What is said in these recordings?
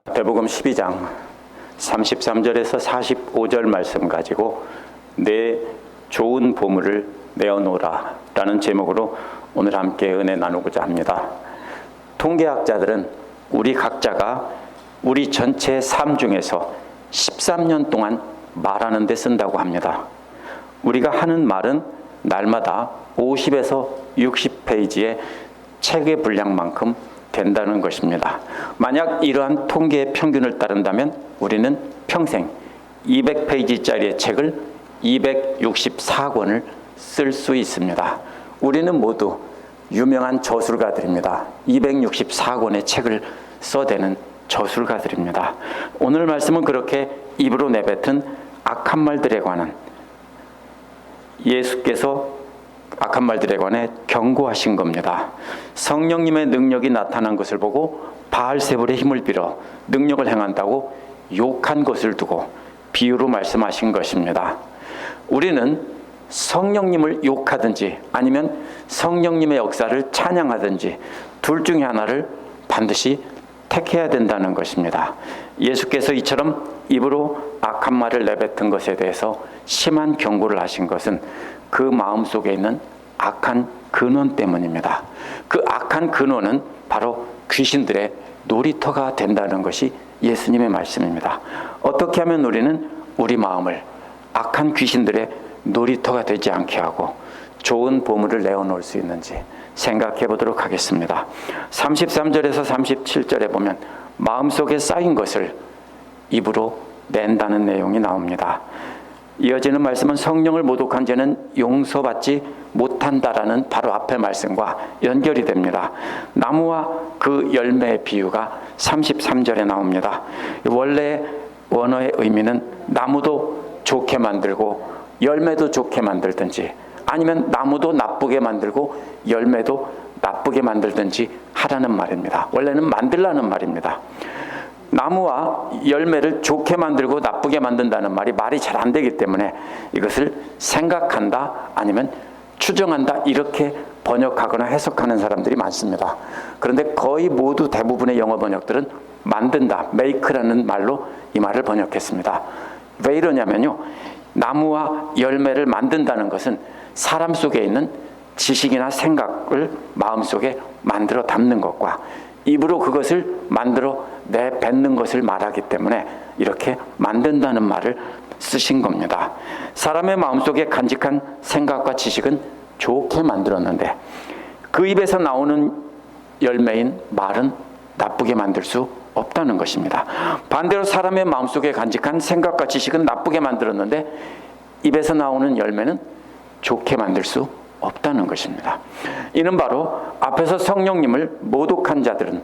마태복음 12장 33절에서 45절 말씀 가지고 내 좋은 보물을 내어놓으라 라는 제목으로 오늘 함께 은혜 나누고자 합니다. 통계학자들은 우리 각자가 우리 전체 삶 중에서 13년 동안 말하는 데 쓴다고 합니다. 우리가 하는 말은 날마다 50에서 60페이지의 책의 분량만큼 된다는 것입니다. 만약 이러한 통계의 평균을 따른다면 우리는 평생 200페이지짜리의 책을 264권을 쓸 수 있습니다. 우리는 모두 유명한 저술가들입니다. 264권의 책을 써대는 저술가들입니다. 오늘 말씀은 그렇게 입으로 내뱉은 악한 말들에 관한 예수께서 악한 말들에 관해 경고하신 겁니다. 성령님의 능력이 나타난 것을 보고 바알세불의 힘을 빌어 능력을 행한다고 욕한 것을 두고 비유로 말씀하신 것입니다. 우리는 성령님을 욕하든지 아니면 성령님의 역사를 찬양하든지 둘 중에 하나를 반드시 택해야 된다는 것입니다. 예수께서 이처럼 입으로 악한 말을 내뱉은 것에 대해서 심한 경고를 하신 것은 그 마음속에 있는 악한 근원 때문입니다. 그 악한 근원은 바로 귀신들의 놀이터가 된다는 것이 예수님의 말씀입니다. 어떻게 하면 우리는 우리 마음을 악한 귀신들의 놀이터가 되지 않게 하고 좋은 보물을 내어놓을 수 있는지 생각해 보도록 하겠습니다. 33절에서 37절에 보면 마음속에 쌓인 것을 입으로 낸다는 내용이 나옵니다. 이어지는 말씀은 성령을 모독한 죄는 용서받지 못한다라는 바로 앞의 말씀과 연결이 됩니다. 나무와 그 열매의 비유가 33절에 나옵니다. 원래 원어의 의미는 나무도 좋게 만들고 열매도 좋게 만들든지 아니면 나무도 나쁘게 만들고 열매도 나쁘게 만들든지 하라는 말입니다. 원래는 만들라는 말입니다. 나무와 열매를 좋게 만들고 나쁘게 만든다는 말이 잘 안 되기 때문에 이것을 생각한다 아니면 추정한다 이렇게 번역하거나 해석하는 사람들이 많습니다. 그런데 거의 모두 대부분의 영어 번역들은 만든다, make라는 말로 이 말을 번역했습니다. 왜 이러냐면요, 나무와 열매를 만든다는 것은 사람 속에 있는 지식이나 생각을 마음속에 만들어 담는 것과 입으로 그것을 만들어 내뱉는 것을 말하기 때문에 이렇게 만든다는 말을 쓰신 겁니다. 사람의 마음속에 간직한 생각과 지식은 좋게 만들었는데 그 입에서 나오는 열매인 말은 나쁘게 만들 수 없다는 것입니다. 반대로 사람의 마음속에 간직한 생각과 지식은 나쁘게 만들었는데 입에서 나오는 열매는 좋게 만들 수 없다는 것입니다. 이는 바로 앞에서 성령님을 모독한 자들은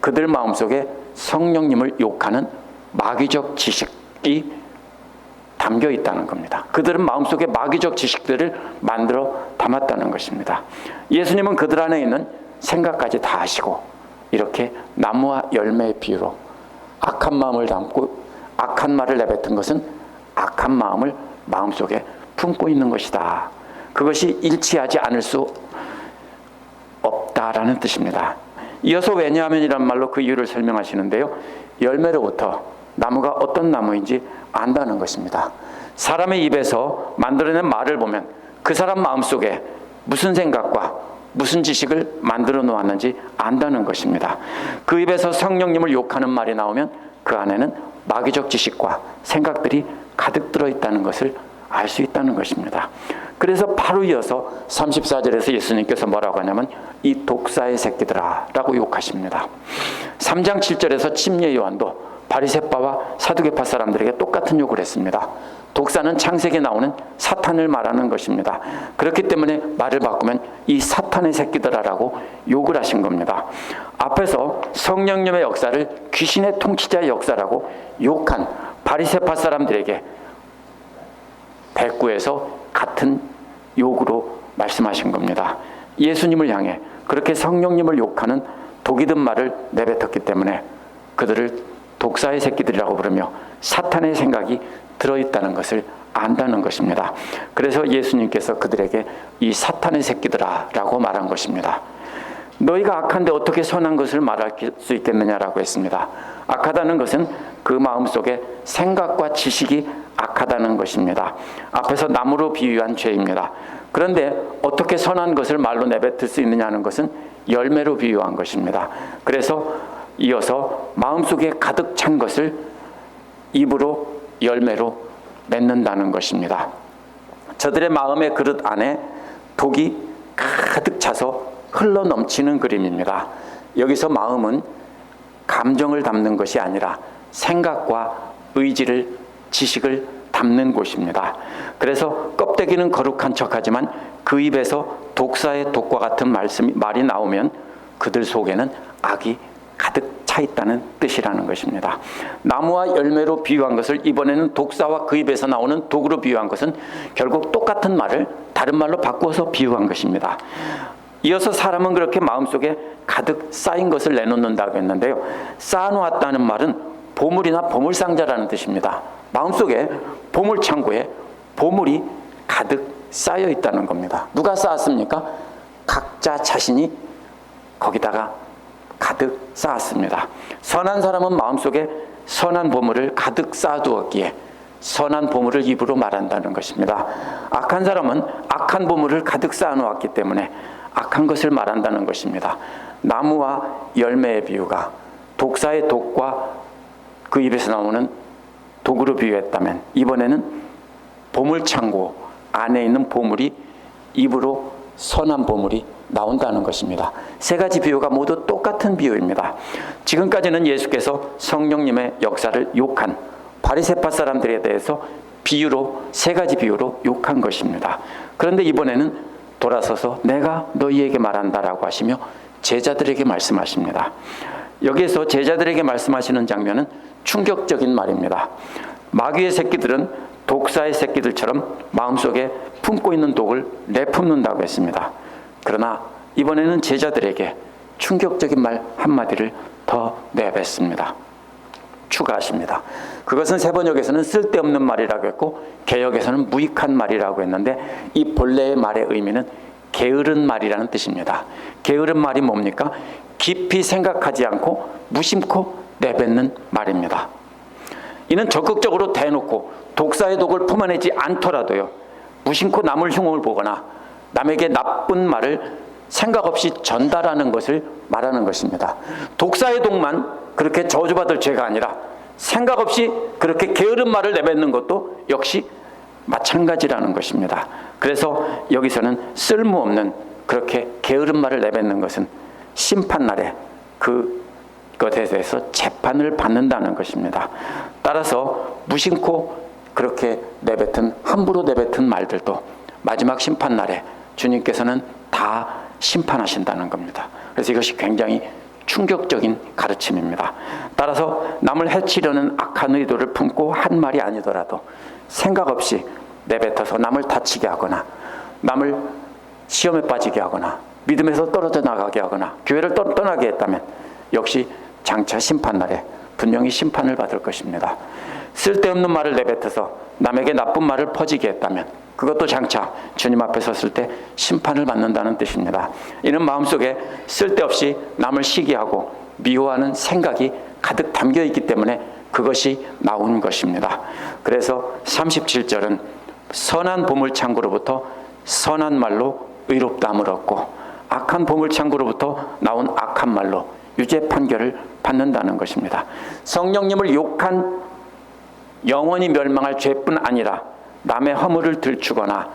그들 마음속에 성령님을 욕하는 마귀적 지식이 담겨 있다는 겁니다. 그들은 마음속에 마귀적 지식들을 만들어 담았다는 것입니다. 예수님은 그들 안에 있는 생각까지 다 아시고 이렇게 나무와 열매의 비유로 악한 마음을 담고 악한 말을 내뱉은 것은 악한 마음을 마음속에 품고 있는 것이다. 그것이 일치하지 않을 수 없다라는 뜻입니다. 이어서 왜냐하면이란 말로 그 이유를 설명하시는데요. 열매로부터 나무가 어떤 나무인지 안다는 것입니다. 사람의 입에서 만들어낸 말을 보면 그 사람 마음속에 무슨 생각과 무슨 지식을 만들어 놓았는지 안다는 것입니다. 그 입에서 성령님을 욕하는 말이 나오면 그 안에는 마귀적 지식과 생각들이 가득 들어있다는 것을 알 수 있다는 것입니다. 그래서 바로 이어서 34절에서 예수님께서 뭐라고 하냐면 이 독사의 새끼들아 라고 욕하십니다. 3장 7절에서 침례 요한도 바리새파와 사두개파 사람들에게 똑같은 욕을 했습니다. 독사는 창세기에 나오는 사탄을 말하는 것입니다. 그렇기 때문에 말을 바꾸면 이 사탄의 새끼들아라고 욕을 하신 겁니다. 앞에서 성령님의 역사를 귀신의 통치자의 역사라고 욕한 바리새파 사람들에게 백구에서 같은 욕으로 말씀하신 겁니다. 예수님을 향해 그렇게 성령님을 욕하는 독이 든 말을 내뱉었기 때문에 그들을 독사의 새끼들이라고 부르며 사탄의 생각이 들어있다는 것을 안다는 것입니다. 그래서 예수님께서 그들에게 이 사탄의 새끼들아 라고 말한 것입니다. 너희가 악한데 어떻게 선한 것을 말할 수 있겠느냐라고 했습니다. 악하다는 것은 그 마음속에 생각과 지식이 악하다는 것입니다. 앞에서 나무로 비유한 죄입니다. 그런데 어떻게 선한 것을 말로 내뱉을 수 있느냐는 것은 열매로 비유한 것입니다. 그래서 이어서 마음속에 가득 찬 것을 입으로 열매로 맺는다는 것입니다. 저들의 마음의 그릇 안에 독이 가득 차서 흘러 넘치는 그림입니다. 여기서 마음은 감정을 담는 것이 아니라 생각과 의지를, 지식을 담는 곳입니다. 그래서 껍데기는 거룩한 척하지만 그 입에서 독사의 독과 같은 말이 나오면 그들 속에는 악이 가득 차 있다는 뜻이라는 것입니다. 나무와 열매로 비유한 것을 이번에는 독사와 그 입에서 나오는 독으로 비유한 것은 결국 똑같은 말을 다른 말로 바꾸어서 비유한 것입니다. 이어서 사람은 그렇게 마음속에 가득 쌓인 것을 내놓는다고 했는데요. 쌓아놓았다는 말은 보물이나 보물상자라는 뜻입니다. 마음속에 보물창고에 보물이 가득 쌓여 있다는 겁니다. 누가 쌓았습니까? 각자 자신이 거기다가 가득 쌓았습니다. 선한 사람은 마음속에 선한 보물을 가득 쌓아두었기에 선한 보물을 입으로 말한다는 것입니다. 악한 사람은 악한 보물을 가득 쌓아놓았기 때문에 악한 것을 말한다는 것입니다. 나무와 열매의 비유가 독사의 독과 그 입에서 나오는 독으로 비유했다면 이번에는 보물창고 안에 있는 보물이 입으로 선한 보물이 나온다는 것입니다. 세 가지 비유가 모두 똑같은 비유입니다. 지금까지는 예수께서 성령님의 역사를 욕한 바리새파 사람들에 대해서 비유로 세 가지 비유로 욕한 것입니다. 그런데 이번에는 돌아서서 내가 너희에게 말한다라고 하시며 제자들에게 말씀하십니다. 여기에서 제자들에게 말씀하시는 장면은 충격적인 말입니다. 마귀의 새끼들은 독사의 새끼들처럼 마음속에 품고 있는 독을 내뿜는다고 했습니다. 그러나 이번에는 제자들에게 충격적인 말 한마디를 더 내뱉습니다. 추가하십니다. 그것은 세번역에서는 쓸데없는 말이라고 했고 개역에서는 무익한 말이라고 했는데 이 본래의 말의 의미는 게으른 말이라는 뜻입니다. 게으른 말이 뭡니까? 깊이 생각하지 않고 무심코 내뱉는 말입니다. 이는 적극적으로 대놓고 독사의 독을 품어내지 않더라도요, 무심코 남을 흉을 보거나 남에게 나쁜 말을 생각 없이 전달하는 것을 말하는 것입니다. 독사의 독만 그렇게 저주받을 죄가 아니라 생각 없이 그렇게 게으른 말을 내뱉는 것도 역시 마찬가지라는 것입니다. 그래서 여기서는 쓸모없는 그렇게 게으른 말을 내뱉는 것은 심판날에 그것에 대해서 재판을 받는다는 것입니다. 따라서 무심코 그렇게 내뱉은, 함부로 내뱉은 말들도 마지막 심판날에 주님께서는 다 심판하신다는 겁니다. 그래서 이것이 굉장히 충격적인 가르침입니다. 따라서 남을 해치려는 악한 의도를 품고 한 말이 아니더라도 생각 없이 내뱉어서 남을 다치게 하거나 남을 시험에 빠지게 하거나 믿음에서 떨어져 나가게 하거나 교회를 떠나게 했다면 역시 장차 심판날에 분명히 심판을 받을 것입니다. 쓸데없는 말을 내뱉어서 남에게 나쁜 말을 퍼지게 했다면 그것도 장차 주님 앞에 섰을 때 심판을 받는다는 뜻입니다. 이는 마음속에 쓸데없이 남을 시기하고 미워하는 생각이 가득 담겨 있기 때문에 그것이 나온 것입니다. 그래서 37절은 선한 보물창고로부터 선한 말로 의롭다함을 얻고 악한 보물창고로부터 나온 악한 말로 유죄 판결을 받는다는 것입니다. 성령님을 욕한 영원히 멸망할 죄뿐 아니라 남의 허물을 들추거나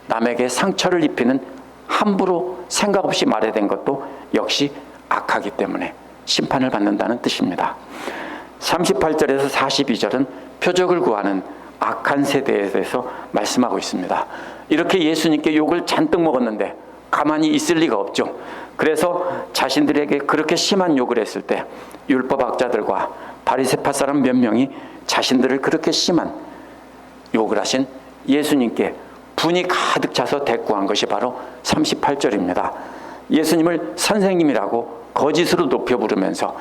남에게 상처를 입히는 함부로 생각 없이 말해댄 것도 역시 악하기 때문에 심판을 받는다는 뜻입니다. 38절에서 42절은 표적을 구하는 악한 세대에 대해서 말씀하고 있습니다. 이렇게 예수님께 욕을 잔뜩 먹었는데 가만히 있을 리가 없죠. 그래서 자신들에게 그렇게 심한 욕을 했을 때 율법학자들과 바리새파 사람 몇 명이 자신들을 그렇게 심한 욕을 하신 예수님께 분이 가득 차서 대꾸한 것이 바로 38절입니다. 예수님을 선생님이라고 거짓으로 높여 부르면서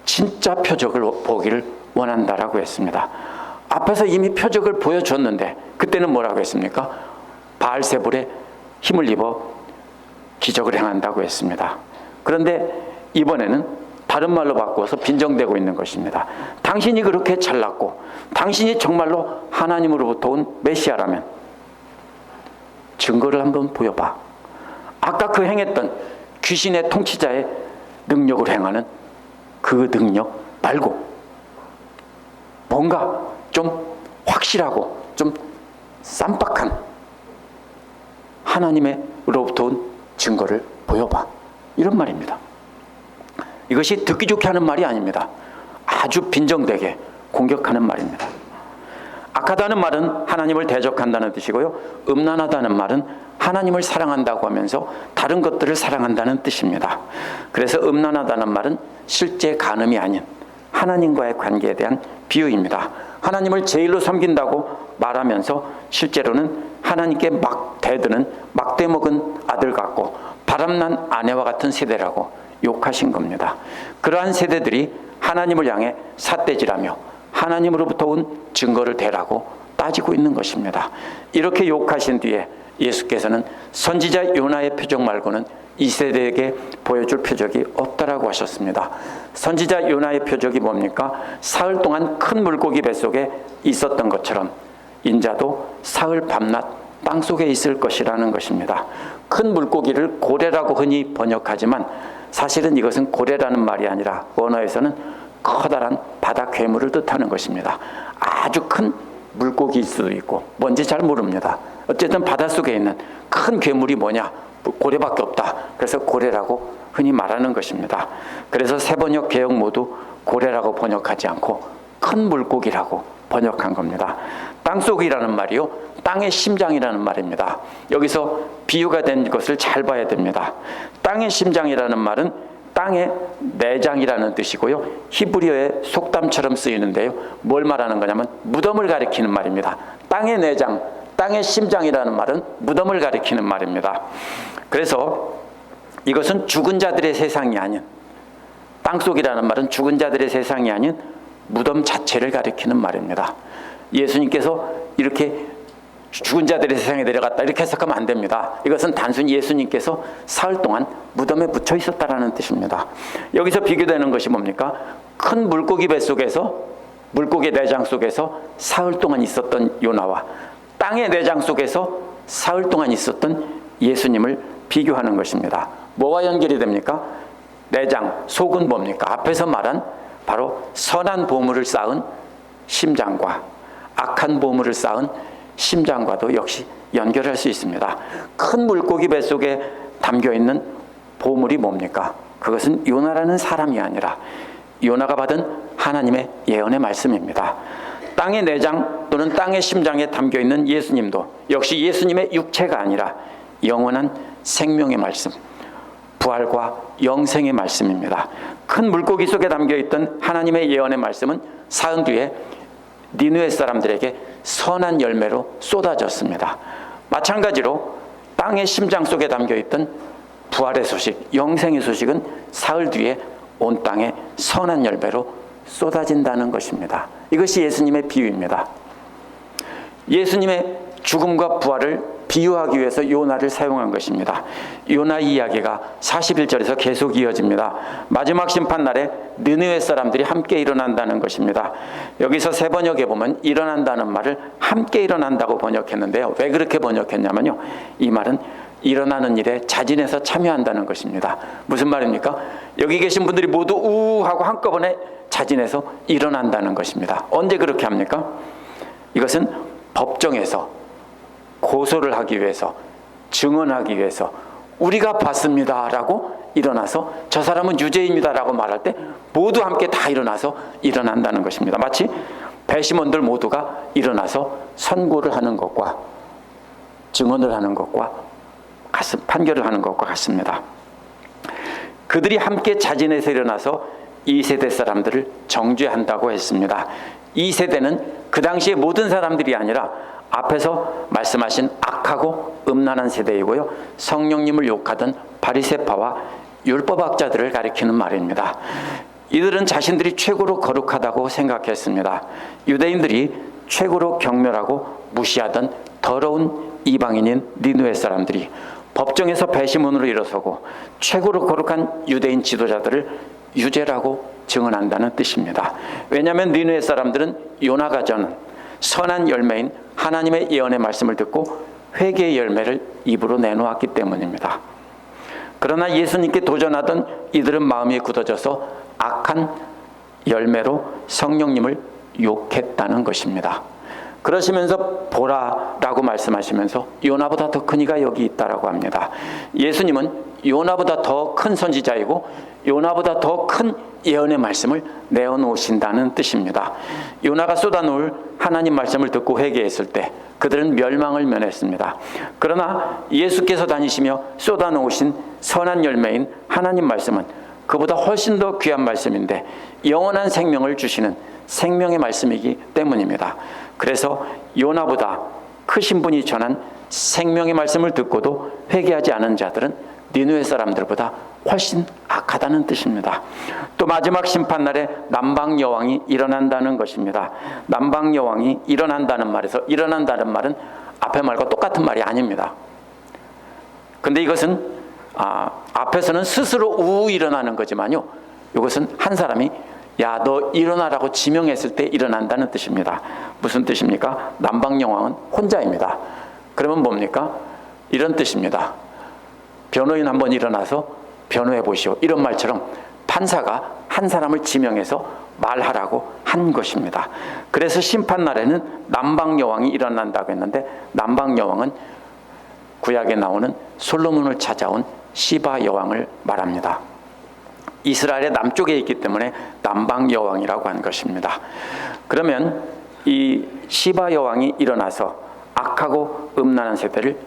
진짜 표적을 보기를 원한다라고 했습니다. 앞에서 이미 표적을 보여줬는데 그때는 뭐라고 했습니까? 바알세불에 힘을 입어 기적을 행한다고 했습니다. 그런데 이번에는 다른 말로 바꾸어서 빈정대고 있는 것입니다. 당신이 그렇게 잘났고 당신이 정말로 하나님으로부터 온 메시아라면 증거를 한번 보여봐. 아까 그 행했던 귀신의 통치자의 능력을 행하는 그 능력 말고 뭔가 좀 확실하고 좀 쌈박한 하나님으로부터 온 증거를 보여봐. 이런 말입니다. 이것이 듣기 좋게 하는 말이 아닙니다. 아주 빈정되게 공격하는 말입니다. 악하다는 말은 하나님을 대적한다는 뜻이고요. 음란하다는 말은 하나님을 사랑한다고 하면서 다른 것들을 사랑한다는 뜻입니다. 그래서 음란하다는 말은 실제 간음이 아닌 하나님과의 관계에 대한 비유입니다. 하나님을 제일로 섬긴다고 말하면서 실제로는 하나님께 막 대드는 막대먹은 아들 같고 바람난 아내와 같은 세대라고 욕하신 겁니다. 그러한 세대들이 하나님을 향해 삿대질하며 하나님으로부터 온 증거를 대라고 따지고 있는 것입니다. 이렇게 욕하신 뒤에 예수께서는 선지자 요나의 표적 말고는 이 세대에게 보여줄 표적이 없다라고 하셨습니다. 선지자 요나의 표적이 뭡니까? 사흘 동안 큰 물고기 뱃속에 있었던 것처럼 인자도 사흘 밤낮 땅속에 있을 것이라는 것입니다. 큰 물고기를 고래라고 흔히 번역하지만 사실은 이것은 고래라는 말이 아니라 원어에서는 커다란 바다 괴물을 뜻하는 것입니다. 아주 큰 물고기일 수도 있고 뭔지 잘 모릅니다. 어쨌든 바닷속에 있는 큰 괴물이 뭐냐? 고래밖에 없다. 그래서 고래라고 흔히 말하는 것입니다. 그래서 세 번역 개역 모두 고래라고 번역하지 않고 큰 물고기라고 번역한 겁니다. 땅속이라는 말이요, 땅의 심장이라는 말입니다. 여기서 비유가 된 것을 잘 봐야 됩니다. 땅의 심장이라는 말은 땅의 내장이라는 뜻이고요, 히브리어의 속담처럼 쓰이는데요, 뭘 말하는 거냐면 무덤을 가리키는 말입니다. 땅의 내장, 땅의 심장이라는 말은 무덤을 가리키는 말입니다. 그래서 이것은 죽은 자들의 세상이 아닌, 땅속이라는 말은 죽은 자들의 세상이 아닌 무덤 자체를 가리키는 말입니다. 예수님께서 이렇게 죽은 자들의 세상에 내려갔다 이렇게 해석하면 안 됩니다. 이것은 단순히 예수님께서 사흘 동안 무덤에 묻혀 있었다라는 뜻입니다. 여기서 비교되는 것이 뭡니까? 큰 물고기 뱃속에서, 물고기 내장 속에서 사흘 동안 있었던 요나와 땅의 내장 속에서 사흘 동안 있었던 예수님을 비교하는 것입니다. 뭐와 연결이 됩니까? 내장, 속은 뭡니까? 앞에서 말한 바로 선한 보물을 쌓은 심장과 악한 보물을 쌓은 심장과도 역시 연결할 수 있습니다. 큰 물고기 뱃속에 담겨있는 보물이 뭡니까? 그것은 요나라는 사람이 아니라 요나가 받은 하나님의 예언의 말씀입니다. 땅의 내장 또는 땅의 심장에 담겨있는 예수님도 역시 예수님의 육체가 아니라 영원한 생명의 말씀, 부활과 영생의 말씀입니다. 큰 물고기 속에 담겨있던 하나님의 예언의 말씀은 사흘 뒤에 니느웨 사람들에게 선한 열매로 쏟아졌습니다. 마찬가지로 땅의 심장 속에 담겨있던 부활의 소식, 영생의 소식은 사흘 뒤에 온 땅에 선한 열매로 쏟아진다는 것입니다. 이것이 예수님의 비유입니다. 예수님의 죽음과 부활을 비유하기 위해서 요나를 사용한 것입니다. 요나 이야기가 41절에서 계속 이어집니다. 마지막 심판날에 느느웨 사람들이 함께 일어난다는 것입니다. 여기서 세 번역에 보면 일어난다는 말을 함께 일어난다고 번역했는데요. 왜 그렇게 번역했냐면요, 이 말은 일어나는 일에 자진해서 참여한다는 것입니다. 무슨 말입니까? 여기 계신 분들이 모두 우하고 한꺼번에 자진해서 일어난다는 것입니다. 언제 그렇게 합니까? 이것은 법정에서 고소를 하기 위해서, 증언하기 위해서 우리가 봤습니다라고 일어나서 저 사람은 유죄입니다라고 말할 때 모두 함께 다 일어나서 일어난다는 것입니다. 마치 배심원들 모두가 일어나서 선고를 하는 것과 증언을 하는 것과 판결을 하는 것과 같습니다. 그들이 함께 자진해서 일어나서 이 세대 사람들을 정죄한다고 했습니다. 이 세대는 그 당시의 모든 사람들이 아니라 앞에서 말씀하신 악하고 음란한 세대이고요, 성령님을 욕하던 바리새파와 율법학자들을 가리키는 말입니다. 이들은 자신들이 최고로 거룩하다고 생각했습니다. 유대인들이 최고로 경멸하고 무시하던 더러운 이방인인 니느웨 사람들이 법정에서 배심원으로 일어서고 최고로 거룩한 유대인 지도자들을 유죄라고 증언한다는 뜻입니다. 왜냐하면 니느웨 사람들은 요나가 전 선한 열매인 하나님의 예언의 말씀을 듣고 회개의 열매를 입으로 내놓았기 때문입니다. 그러나 예수님께 도전하던 이들은 마음이 굳어져서 악한 열매로 성령님을 욕했다는 것입니다. 그러시면서 보라라고 말씀하시면서 요나보다 더 큰 이가 여기 있다라고 합니다. 예수님은 요나보다 더 큰 선지자이고 요나보다 더 큰 예언의 말씀을 내어놓으신다는 뜻입니다. 요나가 쏟아놓을 하나님 말씀을 듣고 회개했을 때 그들은 멸망을 면했습니다. 그러나 예수께서 다니시며 쏟아놓으신 선한 열매인 하나님 말씀은 그보다 훨씬 더 귀한 말씀인데 영원한 생명을 주시는 생명의 말씀이기 때문입니다. 그래서 요나보다 크신 분이 전한 생명의 말씀을 듣고도 회개하지 않은 자들은 니느웨 사람들보다 훨씬 악하다는 뜻입니다. 또 마지막 심판날에 남방 여왕이 일어난다는 것입니다. 남방 여왕이 일어난다는 말에서 일어난다는 말은 앞의 말과 똑같은 말이 아닙니다. 근데 이것은 앞에서는 스스로 우우 일어나는 거지만요, 이것은 한 사람이 야, 너 일어나라고 지명했을 때 일어난다는 뜻입니다. 무슨 뜻입니까? 남방 여왕은 혼자입니다. 그러면 뭡니까? 이런 뜻입니다. 변호인 한번 일어나서 변호해 보시오, 이런 말처럼 판사가 한 사람을 지명해서 말하라고 한 것입니다. 그래서 심판날에는 남방 여왕이 일어난다고 했는데 남방 여왕은 구약에 나오는 솔로몬을 찾아온 시바 여왕을 말합니다. 이스라엘의 남쪽에 있기 때문에 남방 여왕이라고 한 것입니다. 그러면 이 시바 여왕이 일어나서 악하고 음란한 세대를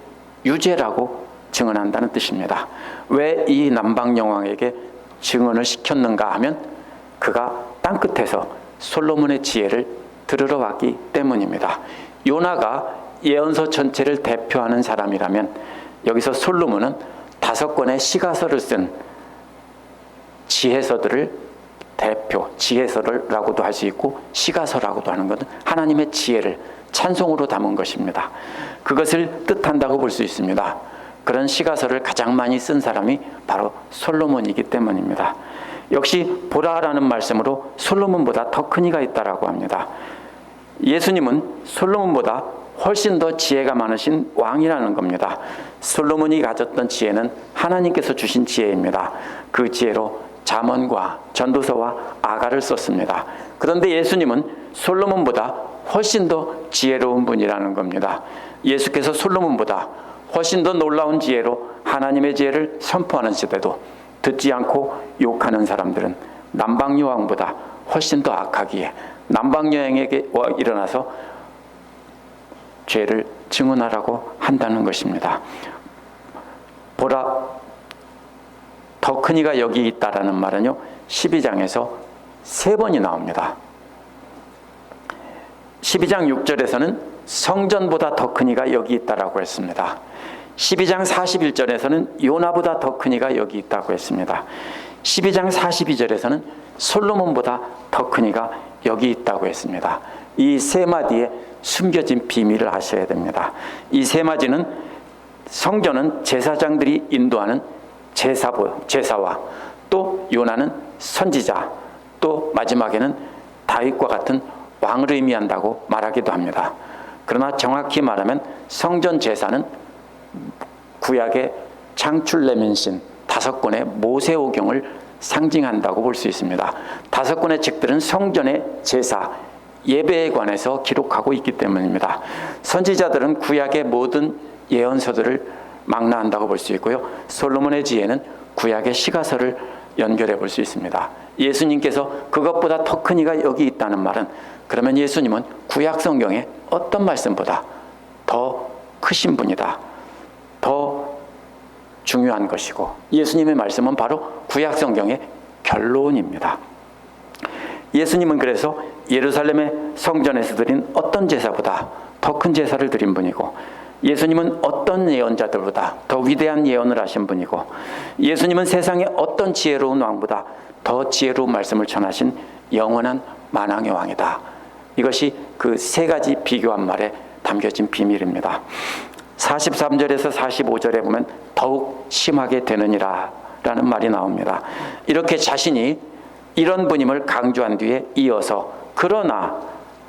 유죄라고 증언한다는 뜻입니다. 왜 이 남방 여왕에게 증언을 시켰는가 하면 그가 땅끝에서 솔로몬의 지혜를 들으러 왔기 때문입니다. 요나가 예언서 전체를 대표하는 사람이라면 여기서 솔로몬은 5권의 시가서를 쓴 지혜서들을 대표, 지혜서라고도 할 수 있고 시가서라고도 하는 것은 하나님의 지혜를 찬송으로 담은 것입니다. 그것을 뜻한다고 볼 수 있습니다. 그런 시가서를 가장 많이 쓴 사람이 바로 솔로몬이기 때문입니다. 역시 보라라는 말씀으로 솔로몬보다 더 큰 이가 있다라고 합니다. 예수님은 솔로몬보다 훨씬 더 지혜가 많으신 왕이라는 겁니다. 솔로몬이 가졌던 지혜는 하나님께서 주신 지혜입니다. 그 지혜로 잠언과 전도서와 아가를 썼습니다. 그런데 예수님은 솔로몬보다 훨씬 더 지혜로운 분이라는 겁니다. 예수께서 솔로몬보다 훨씬 더 놀라운 지혜로 하나님의 지혜를 선포하는 시대도 듣지 않고 욕하는 사람들은 남방 여왕보다 훨씬 더 악하기에 남방 여왕에게 일어나서 죄를 증언하라고 한다는 것입니다. 보라, 더 큰 이가 여기 있다라는 말은요, 12장에서 3번이 나옵니다. 12장 6절에서는 성전보다 더 큰 이가 여기 있다라고 했습니다. 12장 41절에서는 요나보다 더 큰 이가 여기 있다고 했습니다. 12장 42절에서는 솔로몬보다 더 큰 이가 여기 있다고 했습니다. 이 3마디에 숨겨진 비밀을 아셔야 됩니다. 이 3마디는 성전은 제사장들이 인도하는 제사와 또 요나는 선지자, 또 마지막에는 다윗과 같은 왕을 의미한다고 말하기도 합니다. 그러나 정확히 말하면 성전 제사는 구약의 창출레면신 5권의 모세오경을 상징한다고 볼 수 있습니다. 5권의 책들은 성전의 제사, 예배에 관해서 기록하고 있기 때문입니다. 선지자들은 구약의 모든 예언서들을 망라한다고 볼 수 있고요. 솔로몬의 지혜는 구약의 시가서를 연결해 볼 수 있습니다. 예수님께서 그것보다 더 큰 이가 여기 있다는 말은, 그러면 예수님은 구약 성경의 어떤 말씀보다 더 크신 분이다, 더 중요한 것이고, 예수님의 말씀은 바로 구약 성경의 결론입니다. 예수님은 그래서 예루살렘의 성전에서 드린 어떤 제사보다 더 큰 제사를 드린 분이고, 예수님은 어떤 예언자들보다 더 위대한 예언을 하신 분이고, 예수님은 세상의 어떤 지혜로운 왕보다 더 지혜로운 말씀을 전하신 영원한 만왕의 왕이다. 이것이 그 3가지 비교한 말에 담겨진 비밀입니다. 43절에서 45절에 보면 더욱 심하게 되느니라 라는 말이 나옵니다. 이렇게 자신이 이런 분임을 강조한 뒤에 이어서 그러나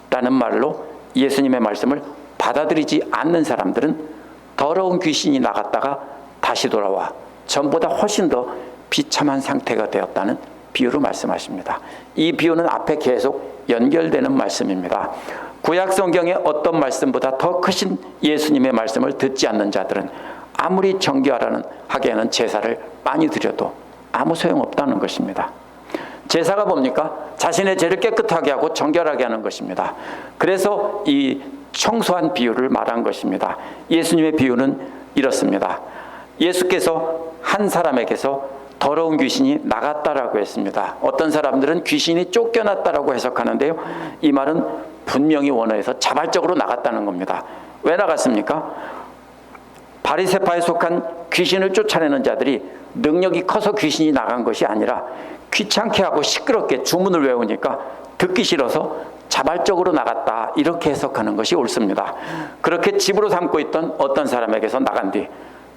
라는 말로 예수님의 말씀을 받아들이지 않는 사람들은 더러운 귀신이 나갔다가 다시 돌아와 전보다 훨씬 더 비참한 상태가 되었다는 비유로 말씀하십니다. 이 비유는 앞에 계속 연결되는 말씀입니다. 구약 성경의 어떤 말씀보다 더 크신 예수님의 말씀을 듣지 않는 자들은 아무리 정결하라는 하기에는 제사를 많이 드려도 아무 소용없다는 것입니다. 제사가 뭡니까? 자신의 죄를 깨끗하게 하고 정결하게 하는 것입니다. 그래서 이 청소한 비유를 말한 것입니다. 예수님의 비유는 이렇습니다. 예수께서 한 사람에게서 더러운 귀신이 나갔다라고 했습니다. 어떤 사람들은 귀신이 쫓겨났다라고 해석하는데요. 이 말은 분명히 원어에서 자발적으로 나갔다는 겁니다. 왜 나갔습니까? 바리새파에 속한 귀신을 쫓아내는 자들이 능력이 커서 귀신이 나간 것이 아니라 귀찮게 하고 시끄럽게 주문을 외우니까 듣기 싫어서 자발적으로 나갔다, 이렇게 해석하는 것이 옳습니다. 그렇게 집으로 삼고 있던 어떤 사람에게서 나간 뒤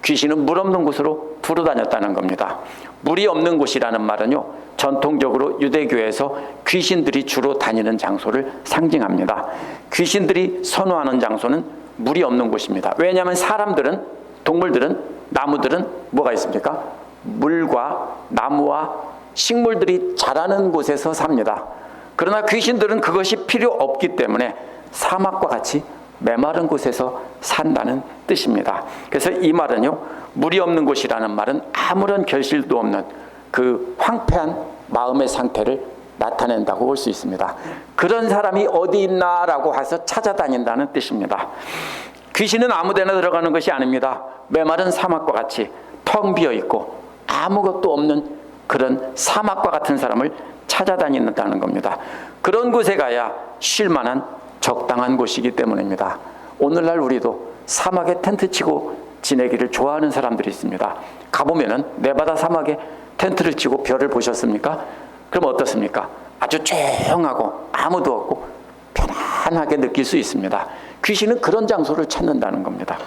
귀신은 물 없는 곳으로 두루 다녔다는 겁니다. 물이 없는 곳이라는 말은요, 전통적으로 유대교에서 귀신들이 주로 다니는 장소를 상징합니다. 귀신들이 선호하는 장소는 물이 없는 곳입니다. 왜냐하면 사람들은, 동물들은, 나무들은 뭐가 있습니까? 물과 나무와 식물들이 자라는 곳에서 삽니다. 그러나 귀신들은 그것이 필요 없기 때문에 사막과 같이 메마른 곳에서 산다는 뜻입니다. 그래서 이 말은요, 물이 없는 곳이라는 말은 아무런 결실도 없는 그 황폐한 마음의 상태를 나타낸다고 볼 수 있습니다. 그런 사람이 어디 있나라고 해서 찾아다닌다는 뜻입니다. 귀신은 아무데나 들어가는 것이 아닙니다. 메마른 사막과 같이 텅 비어 있고 아무것도 없는 그런 사막과 같은 사람을 찾아다닌다는 겁니다. 그런 곳에 가야 쉴 만한 적당한 곳이기 때문입니다. 오늘날 우리도 사막에 텐트 치고 지내기를 좋아하는 사람들이 있습니다. 가보면은 네바다 사막에 텐트를 치고 별을 보셨습니까? 그럼 어떻습니까? 아주 조용하고 아무도 없고 편안하게 느낄 수 있습니다. 귀신은 그런 장소를 찾는다는 겁니다.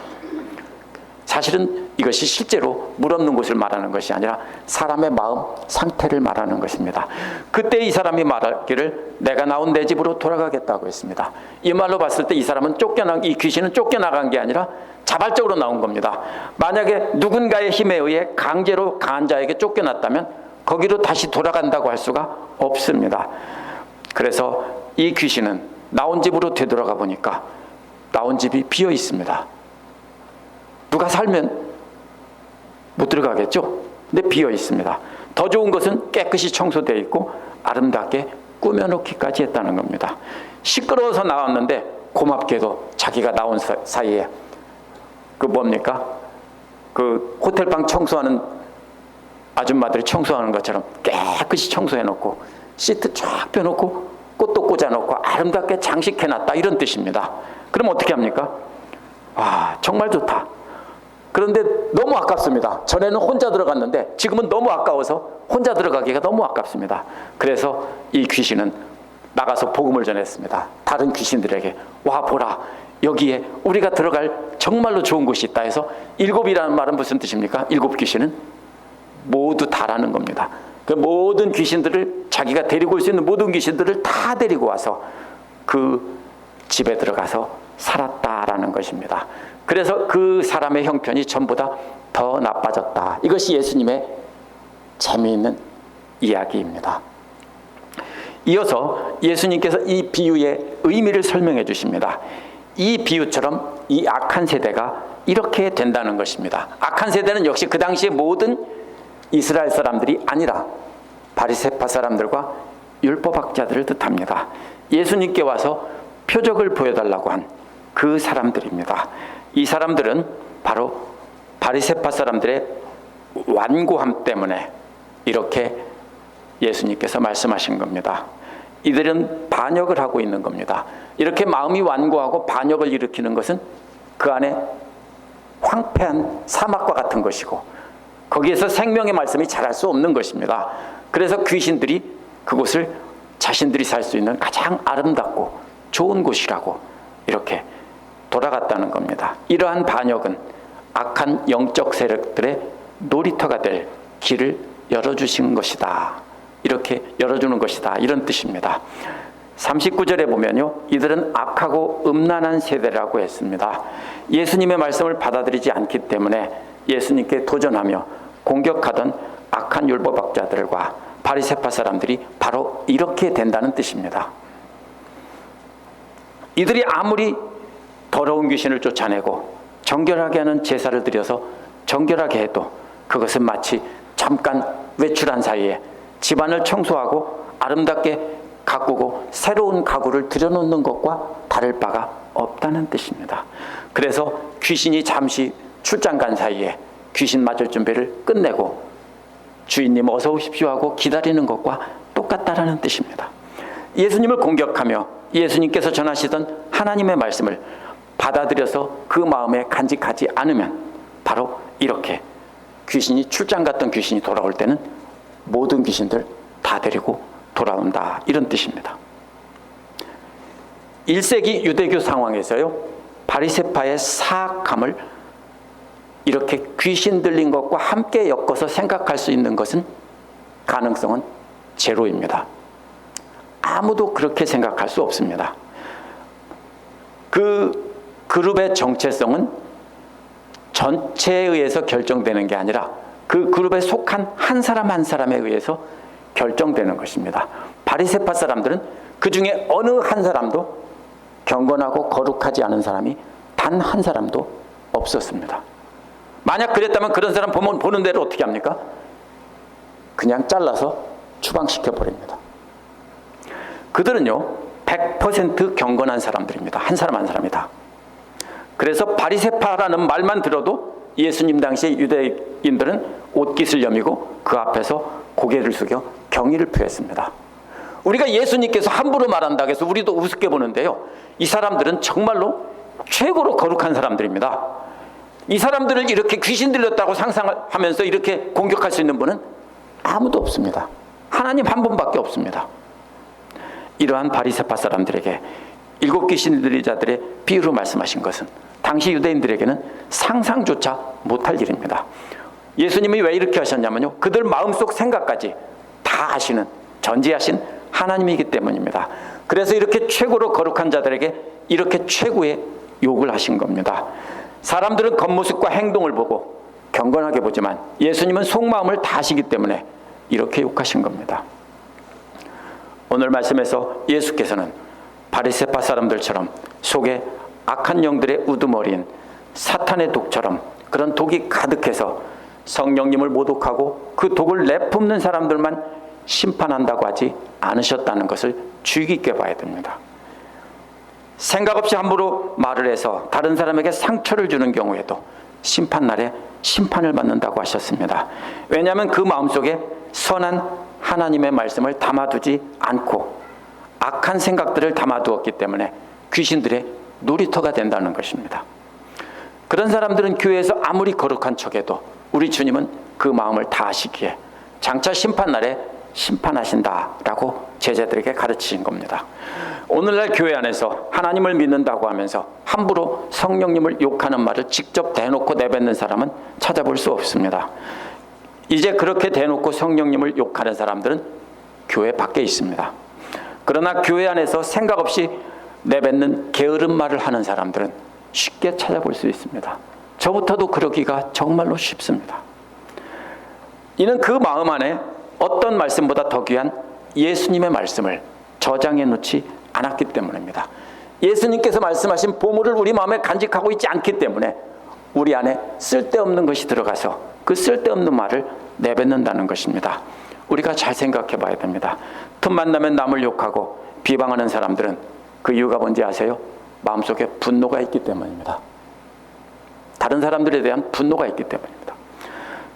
사실은 이것이 실제로 물 없는 곳을 말하는 것이 아니라 사람의 마음 상태를 말하는 것입니다. 그때 이 사람이 말하기를 내가 나온 내 집으로 돌아가겠다고 했습니다. 이 말로 봤을 때 이 사람은 이 귀신은 쫓겨나간 게 아니라 자발적으로 나온 겁니다. 만약에 누군가의 힘에 의해 강제로 강한 자에게 쫓겨났다면 거기로 다시 돌아간다고 할 수가 없습니다. 그래서 이 귀신은 나온 집으로 되돌아가 보니까 나온 집이 비어 있습니다. 누가 살면 못 들어가겠죠? 근데 비어 있습니다. 더 좋은 것은 깨끗이 청소되어 있고 아름답게 꾸며놓기까지 했다는 겁니다. 시끄러워서 나왔는데 고맙게도 자기가 나온 사이에 그 호텔방 청소하는 아줌마들이 청소하는 것처럼 깨끗이 청소해놓고 시트 쫙 펴놓고 꽃도 꽂아놓고 아름답게 장식해놨다, 이런 뜻입니다. 그럼 어떻게 합니까? 정말 좋다. 그런데 너무 아깝습니다. 전에는 혼자 들어갔는데 지금은 너무 아까워서 혼자 들어가기가 너무 아깝습니다. 그래서 이 귀신은 나가서 복음을 전했습니다. 다른 귀신들에게 와 보라, 여기에 우리가 들어갈 정말로 좋은 곳이 있다 해서 7이라는 말은 무슨 뜻입니까? 7 귀신은 모두 다라는 겁니다. 그 모든 귀신들을, 자기가 데리고 올 수 있는 모든 귀신들을 다 데리고 와서 그 집에 들어가서 살았다라는 것입니다. 그래서 그 사람의 형편이 전보다 더 나빠졌다. 이것이 예수님의 재미있는 이야기입니다. 이어서 예수님께서 이 비유의 의미를 설명해 주십니다. 이 비유처럼 이 악한 세대가 이렇게 된다는 것입니다. 악한 세대는 역시 그 당시에 모든 이스라엘 사람들이 아니라 바리새파 사람들과 율법학자들을 뜻합니다. 예수님께 와서 표적을 보여달라고 한 그 사람들입니다. 이 사람들은 바로 바리새파 사람들의 완고함 때문에 이렇게 예수님께서 말씀하신 겁니다. 이들은 반역을 하고 있는 겁니다. 이렇게 마음이 완고하고 반역을 일으키는 것은 그 안에 황폐한 사막과 같은 것이고 거기에서 생명의 말씀이 자랄 수 없는 것입니다. 그래서 귀신들이 그곳을 자신들이 살 수 있는 가장 아름답고 좋은 곳이라고 이렇게 돌아갔다는 겁니다. 이러한 반역은 악한 영적 세력들의 놀이터가 될 길을 열어주신 것이다. 이렇게 열어주는 것이다. 이런 뜻입니다. 39절에 보면요, 이들은 악하고 음란한 세대라고 했습니다. 예수님의 말씀을 받아들이지 않기 때문에 예수님께 도전하며 공격하던 악한 율법학자들과 바리새파 사람들이 바로 이렇게 된다는 뜻입니다. 이들이 아무리 더러운 귀신을 쫓아내고 정결하게 하는 제사를 드려서 정결하게 해도 그것은 마치 잠깐 외출한 사이에 집안을 청소하고 아름답게 가꾸고 새로운 가구를 들여놓는 것과 다를 바가 없다는 뜻입니다. 그래서 귀신이 잠시 출장 간 사이에 귀신 맞을 준비를 끝내고 주인님 어서 오십시오 하고 기다리는 것과 똑같다라는 뜻입니다. 예수님을 공격하며 예수님께서 전하시던 하나님의 말씀을 받아들여서 그 마음에 간직하지 않으면 바로 이렇게 귀신이 출장 갔던 귀신이 돌아올 때는 모든 귀신들 다 데리고 돌아온다, 이런 뜻입니다. 1세기 유대교 상황에서요, 바리새파의 사악함을 이렇게 귀신 들린 것과 함께 엮어서 생각할 수 있는 것은 가능성은 제로입니다. 아무도 그렇게 생각할 수 없습니다. 그 그룹의 정체성은 전체에 의해서 결정되는 게 아니라 그 그룹에 속한 한 사람 한 사람에 의해서 결정되는 것입니다. 바리새파 사람들은 그 중에 어느 한 사람도 경건하고 거룩하지 않은 사람이 단 한 사람도 없었습니다. 만약 그랬다면 그런 사람 보는 대로 어떻게 합니까? 그냥 잘라서 추방시켜 버립니다. 그들은요 100% 경건한 사람들입니다. 한 사람 한 사람이다. 그래서 바리새파라는 말만 들어도 예수님 당시 유대인들은 옷깃을 여미고 그 앞에서 고개를 숙여 경의를 표했습니다. 우리가 예수님께서 함부로 말한다고 해서 우리도 우습게 보는데요, 이 사람들은 정말로 최고로 거룩한 사람들입니다. 이 사람들을 이렇게 귀신 들렸다고 상상하면서 이렇게 공격할 수 있는 분은 아무도 없습니다. 하나님 한 분밖에 없습니다. 이러한 바리새파 사람들에게 7 귀신 들린 자들의 비유로 말씀하신 것은 당시 유대인들에게는 상상조차 못할 일입니다. 예수님이 왜 이렇게 하셨냐면요, 그들 마음속 생각까지 다 아시는 전지하신 하나님이기 때문입니다. 그래서 이렇게 최고로 거룩한 자들에게 이렇게 최고의 욕을 하신 겁니다. 사람들은 겉모습과 행동을 보고 경건하게 보지만 예수님은 속마음을 다 아시기 때문에 이렇게 욕하신 겁니다. 오늘 말씀에서 예수께서는 바리새파 사람들처럼 속에 악한 영들의 우두머리인 사탄의 독처럼 그런 독이 가득해서 성령님을 모독하고 그 독을 내뿜는 사람들만 심판한다고 하지 않으셨다는 것을 주의 깊게 봐야 됩니다. 생각 없이 함부로 말을 해서 다른 사람에게 상처를 주는 경우에도 심판날에 심판을 받는다고 하셨습니다. 왜냐하면 그 마음속에 선한 하나님의 말씀을 담아두지 않고 악한 생각들을 담아두었기 때문에 귀신들의 놀이터가 된다는 것입니다. 그런 사람들은 교회에서 아무리 거룩한 척해도 우리 주님은 그 마음을 다 아시기에 장차 심판날에 심판하신다라고 제자들에게 가르치신 겁니다. 오늘날 교회 안에서 하나님을 믿는다고 하면서 함부로 성령님을 욕하는 말을 직접 대놓고 내뱉는 사람은 찾아볼 수 없습니다. 이제 그렇게 대놓고 성령님을 욕하는 사람들은 교회 밖에 있습니다. 그러나 교회 안에서 생각 없이 내뱉는 게으른 말을 하는 사람들은 쉽게 찾아볼 수 있습니다. 저부터도 그러기가 정말로 쉽습니다. 이는 그 마음 안에 어떤 말씀보다 더 귀한 예수님의 말씀을 저장해 놓지 않았기 때문입니다. 예수님께서 말씀하신 보물을 우리 마음에 간직하고 있지 않기 때문에 우리 안에 쓸데없는 것이 들어가서 그 쓸데없는 말을 내뱉는다는 것입니다. 우리가 잘 생각해 봐야 됩니다. 틈만 나면 남을 욕하고 비방하는 사람들은 그 이유가 뭔지 아세요? 마음속에 분노가 있기 때문입니다. 다른 사람들에 대한 분노가 있기 때문입니다.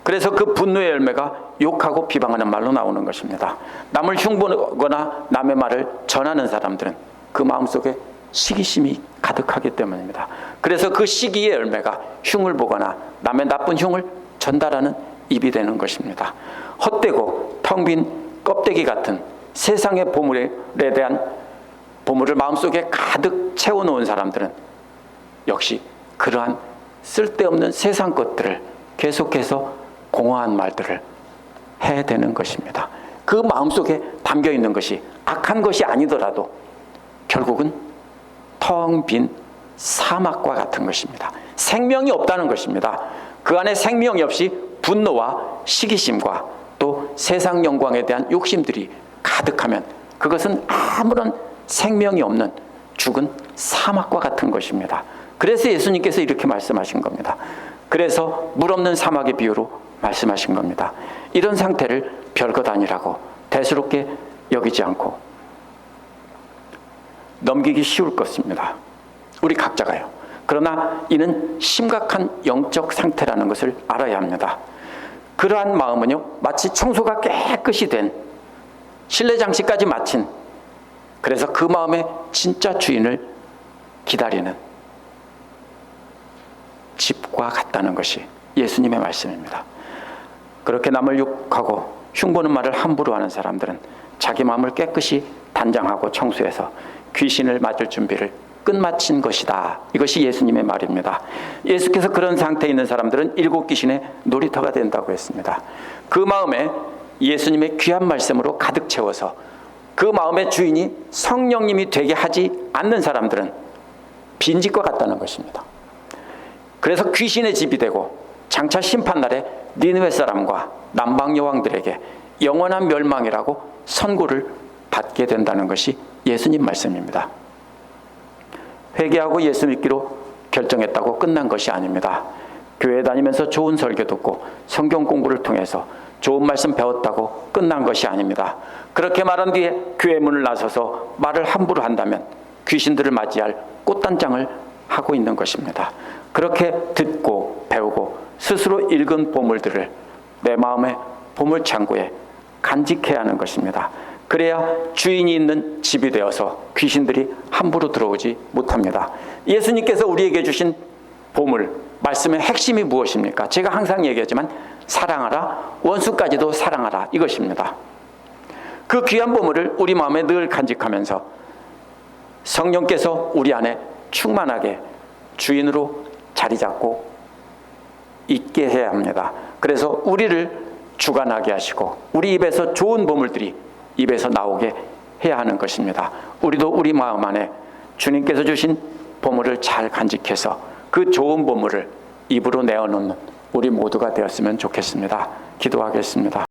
그래서 그 분노의 열매가 욕하고 비방하는 말로 나오는 것입니다. 남을 흉보거나 남의 말을 전하는 사람들은 그 마음속에 시기심이 가득하기 때문입니다. 그래서 그 시기의 열매가 흉을 보거나 남의 나쁜 흉을 전달하는 입이 되는 것입니다. 헛되고 텅 빈 껍데기 같은 세상의 보물에 대한 보물을 마음속에 가득 채워놓은 사람들은 역시 그러한 쓸데없는 세상 것들을 계속해서 공허한 말들을 해야 되는 것입니다. 그 마음속에 담겨 있는 것이 악한 것이 아니더라도 결국은 텅 빈 사막과 같은 것입니다. 생명이 없다는 것입니다. 그 안에 생명이 없이 분노와 시기심과 또 세상 영광에 대한 욕심들이 가득하면 그것은 아무런 생명이 없는 죽은 사막과 같은 것입니다. 그래서 예수님께서 이렇게 말씀하신 겁니다. 그래서 물 없는 사막의 비유로 말씀하신 겁니다. 이런 상태를 별것 아니라고 대수롭게 여기지 않고 넘기기 쉬울 것입니다. 우리 각자가요. 그러나 이는 심각한 영적 상태라는 것을 알아야 합니다. 그러한 마음은요, 마치 청소가 깨끗이 된 실내 장식까지 마친, 그래서 그 마음의 진짜 주인을 기다리는 집과 같다는 것이 예수님의 말씀입니다. 그렇게 남을 욕하고 흉보는 말을 함부로 하는 사람들은 자기 마음을 깨끗이 단장하고 청소해서 귀신을 맞을 준비를 끝마친 것이다. 이것이 예수님의 말입니다. 예수께서 그런 상태에 있는 사람들은 일곱 귀신의 놀이터가 된다고 했습니다. 그 마음에 예수님의 귀한 말씀으로 가득 채워서 그 마음의 주인이 성령님이 되게 하지 않는 사람들은 빈집과 같다는 것입니다. 그래서 귀신의 집이 되고 장차 심판날에 니느웨 사람과 남방 여왕들에게 영원한 멸망이라고 선고를 받게 된다는 것이 예수님 말씀입니다. 회개하고 예수 믿기로 결정했다고 끝난 것이 아닙니다. 교회 다니면서 좋은 설교 듣고 성경 공부를 통해서 좋은 말씀 배웠다고 끝난 것이 아닙니다. 그렇게 말한 뒤에 교회 문을 나서서 말을 함부로 한다면 귀신들을 맞이할 꽃단장을 하고 있는 것입니다. 그렇게 듣고 배우고 스스로 읽은 보물들을 내 마음의 보물창고에 간직해야 하는 것입니다. 그래야 주인이 있는 집이 되어서 귀신들이 함부로 들어오지 못합니다. 예수님께서 우리에게 주신 보물, 말씀의 핵심이 무엇입니까? 제가 항상 얘기하지만 사랑하라, 원수까지도 사랑하라, 이것입니다. 그 귀한 보물을 우리 마음에 늘 간직하면서 성령께서 우리 안에 충만하게 주인으로 자리 잡고 있게 해야 합니다. 그래서 우리를 주관하게 하시고 우리 입에서 좋은 보물들이 입에서 나오게 해야 하는 것입니다. 우리도 우리 마음 안에 주님께서 주신 보물을 잘 간직해서 그 좋은 보물을 입으로 내어놓는 우리 모두가 되었으면 좋겠습니다. 기도하겠습니다.